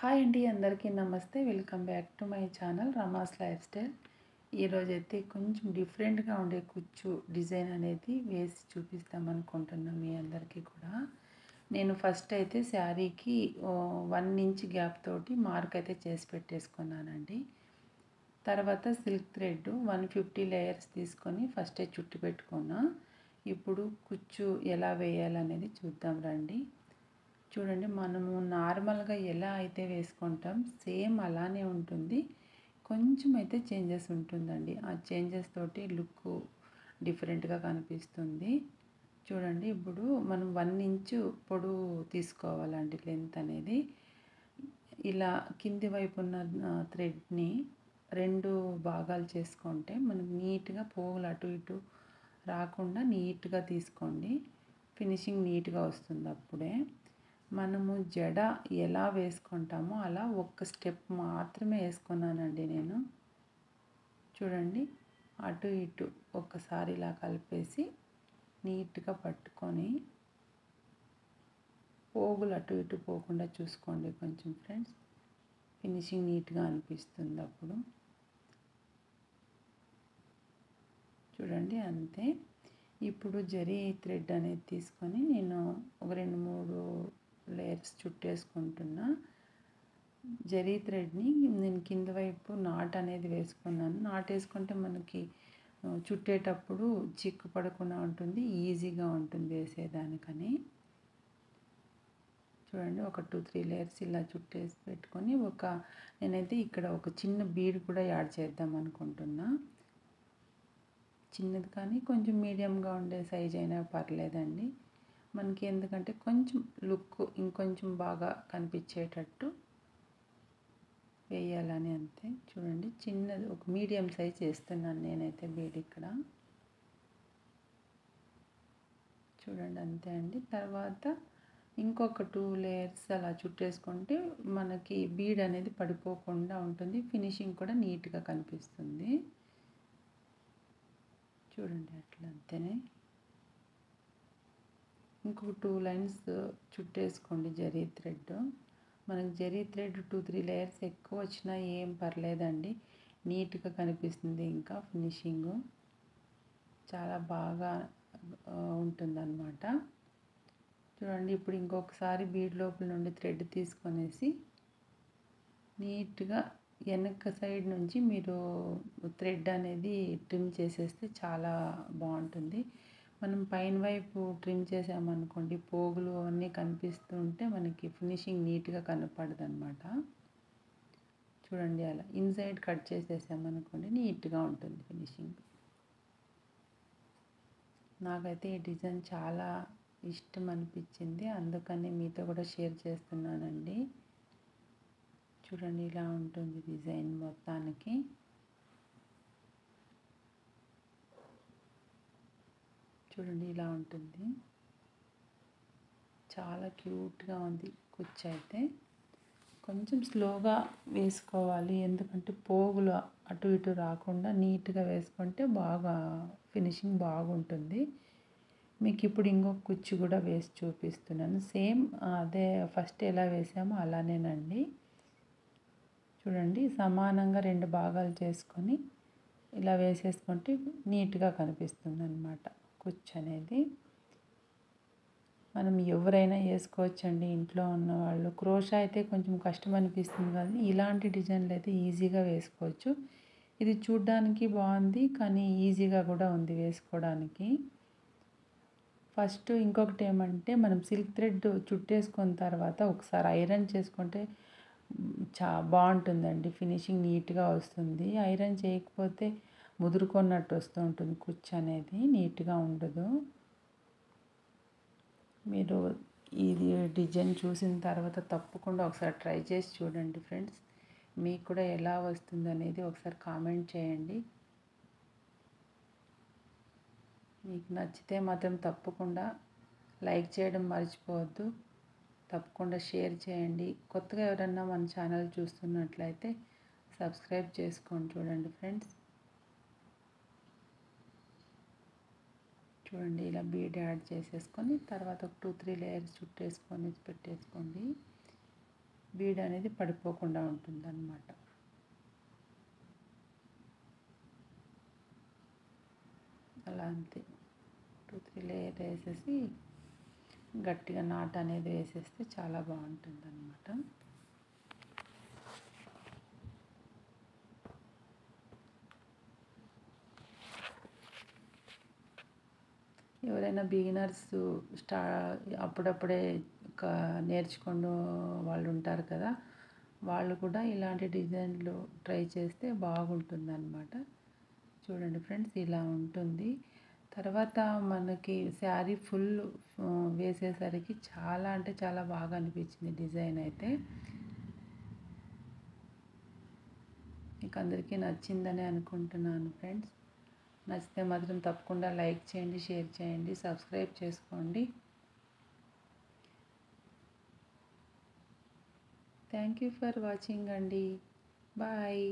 Hi అండి, అందరికీ నమస్తే. Welcome back to my channel Rama's life style. ఈరోజైతే కొంచెం డిఫరెంట్గా ఉండే కుచ్చు డిజైన్ అనేది వేసి చూపిస్తాం అనుకుంటున్నాం మీ అందరికీ కూడా. నేను ఫస్ట్ అయితే శారీకి 1 ఇంచ్ గ్యాప్ తోటి మార్క్ అయితే చేసి పెట్టేసుకున్నానండి. తర్వాత సిల్క్ థ్రెడ్ 150 లేయర్స్ తీసుకొని ఫస్టే చుట్టి పెట్టుకున్నా. ఇప్పుడు కుచ్చు ఎలా వేయాలనేది చూద్దాం రండి. చూడండి, మనము నార్మల్గా ఎలా అయితే వేసుకుంటాం సేమ్ అలానే ఉంటుంది. కొంచెం అయితే చేంజెస్ ఉంటుందండి. ఆ చేంజెస్ తోటి లుక్ డిఫరెంట్గా కనిపిస్తుంది. చూడండి, ఇప్పుడు మనం 1 ఇంచు పొడవు తీసుకోవాలండి లెంత్ అనేది. ఇలా కింది వైపు ఉన్న థ్రెడ్ని 2 భాగాలు చేసుకుంటే మనకు నీట్గా పోగులు అటు ఇటు రాకుండా నీట్గా తీసుకోండి. ఫినిషింగ్ నీట్గా వస్తుంది. అప్పుడే మనము జడ ఎలా వేసుకుంటామో అలా ఒక్క స్టెప్ మాత్రమే వేసుకున్నానండి నేను. చూడండి, అటు ఇటు ఒక్కసారి ఇలా కలిపేసి నీట్గా పట్టుకొని పోగులు అటు ఇటు పోకుండా చూసుకోండి కొంచెం ఫ్రెండ్స్. ఫినిషింగ్ నీట్గా అనిపిస్తుంది అప్పుడు. చూడండి, అంతే. ఇప్పుడు జరీ థ్రెడ్ అనేది తీసుకొని నేను ఒక 2-3 లేయర్స్ చుట్టేసుకుంటున్నా. జరీ థ్రెడ్ని నేను కింద వైపు నాట్ అనేది వేసుకున్నాను. నాట్ వేసుకుంటే మనకి చుట్టేటప్పుడు చిక్కు పడకుండా ఉంటుంది, ఈజీగా ఉంటుంది వేసేదానికని. చూడండి, ఒక 2-3 లేయర్స్ ఇలా చుట్టేసి పెట్టుకొని నేనైతే ఇక్కడ ఒక చిన్న బీడ్ కూడా యాడ్ చేద్దాం అనుకుంటున్నా. చిన్నది కానీ కొంచెం మీడియంగా ఉండే సైజ్ అయినా పర్లేదండి మనకి, ఎందుకంటే కొంచెం లుక్ ఇంకొంచెం బాగా కనిపించేటట్టు వేయాలని, అంతే. చూడండి, చిన్నది ఒక మీడియం సైజ్ వేస్తున్నాను నేనైతే బీడ్ ఇక్కడ. చూడండి, అంతే అండి. తర్వాత ఇంకొక 2 లేయర్స్ అలా చుట్టేసుకుంటే మనకి బీడ్ అనేది పడిపోకుండా ఉంటుంది. ఫినిషింగ్ కూడా నీట్గా కనిపిస్తుంది. చూడండి, అట్లా అంతేనే. ఇంకొక 2 లైన్స్ చుట్టేసుకోండి జరీ థ్రెడ్. మనకి జరీ థ్రెడ్ 2-3 లేయర్స్ ఎక్కువ వచ్చినా ఏం పర్లేదండి, నీట్గా కనిపిస్తుంది. ఇంకా ఫినిషింగ్ చాలా బాగా ఉంటుందన్నమాట. చూడండి, ఇప్పుడు ఇంకొకసారి బీడ్ లోపల నుండి థ్రెడ్ తీసుకొనేసి నీట్గా వెనక సైడ్ నుంచి మీరు థ్రెడ్ అనేది ట్రిమ్ చేసేస్తే చాలా బాగుంటుంది. మనం పైన వైపు ట్రిమ్ చేసామనుకోండి, పోగులు అన్నీ కనిపిస్తూ ఉంటే మనకి ఫినిషింగ్ నీట్గా కనపడదు అనమాట. చూడండి, అలా ఇన్సైడ్ కట్ చేసేసామనుకోండి నీట్గా ఉంటుంది ఫినిషింగ్. నాకైతే ఈ డిజైన్ చాలా ఇష్టం అనిపించింది, అందుకని మీతో కూడా షేర్ చేస్తున్నానండి. చూడండి, ఇలా ఉంటుంది డిజైన్ మొత్తానికి. చూడండి, ఇలా ఉంటుంది. చాలా క్యూట్గా ఉంది కుచ్చు అయితే. కొంచెం స్లోగా వేసుకోవాలి, ఎందుకంటే పోగులు అటు ఇటు రాకుండా నీట్గా వేసుకుంటే బాగా ఫినిషింగ్ బాగుంటుంది. మీకు ఇప్పుడు ఇంకొక కుచ్చు కూడా వేసి చూపిస్తున్నాను. సేమ్ అదే ఫస్ట్ ఎలా వేసామో అలానేనండి. చూడండి, సమానంగా 2 భాగాలు చేసుకొని ఇలా వేసేసుకుంటే నీట్గా కనిపిస్తుంది అన్నమాట కుచ్చు అనేది. మనం ఎవరైనా వేసుకోవచ్చండి, ఇంట్లో ఉన్నవాళ్ళు. క్రోషా అయితే కొంచెం కష్టం అనిపిస్తుంది, కానీ ఇలాంటి డిజైన్లు అయితే ఈజీగా వేసుకోవచ్చు. ఇది చూడ్డానికి బాగుంది, కానీ ఈజీగా కూడా ఉంది వేసుకోవడానికి. ఫస్ట్ ఇంకొకటి ఏమంటే, మనం సిల్క్ థ్రెడ్ చుట్టేసుకున్న తర్వాత ఒకసారి ఐరన్ చేసుకుంటే బాగుంటుందండి, ఫినిషింగ్ నీట్గా వస్తుంది. ఐరన్ చేయకపోతే ముదురుకున్నట్టు వస్తూ ఉంటుంది కుచ్చు అనేది, నీట్గా ఉండదు. మీరు ఇది డిజైన్ చూసిన తర్వాత తప్పకుండా ఒకసారి ట్రై చేసి చూడండి ఫ్రెండ్స్. మీకు కూడా ఎలా వస్తుంది అనేది ఒకసారి కామెంట్ చేయండి. మీకు నచ్చితే మాత్రం తప్పకుండా లైక్ చేయడం మర్చిపోవద్దు. తప్పకుండా షేర్ చేయండి. కొత్తగా ఎవరన్నా మన ఛానల్ చూస్తున్నట్లయితే సబ్స్క్రైబ్ చేసుకొని చూడండి ఫ్రెండ్స్. చూడండి, ఇలా బీడ్ యాడ్ చేసేసుకొని తర్వాత ఒక 2-3 లేయర్స్ చుట్టేసుకొని పెట్టేసుకోండి. బీడ్ అనేది పడిపోకుండా ఉంటుందన్నమాట. అలా అంతే 2-3 లేయర్ వేసేసి గట్టిగా నాట్ అనేది వేసేస్తే చాలా బాగుంటుందన్నమాట. ఎవరైనా బిగినర్స్ అప్పుడప్పుడే నేర్చుకున్న వాళ్ళు ఉంటారు కదా, వాళ్ళు కూడా ఇలాంటి డిజైన్లు ట్రై చేస్తే బాగుంటుందన్నమాట. చూడండి ఫ్రెండ్స్, ఇలా ఉంటుంది. తర్వాత మనకి శారీ ఫుల్ వేసేసరికి చాలా అంటే చాలా బాగా అనిపించింది డిజైన్ అయితే. మీకు అందరికీ నచ్చిందని అనుకుంటున్నాను ఫ్రెండ్స్. నచ్చితే మాత్రం తప్పకుండా లైక్ చేయండి, షేర్ చేయండి, సబ్స్క్రైబ్ చేసుకోండి. థ్యాంక్ యూ ఫర్ వాచింగ్ అండి. బాయ్.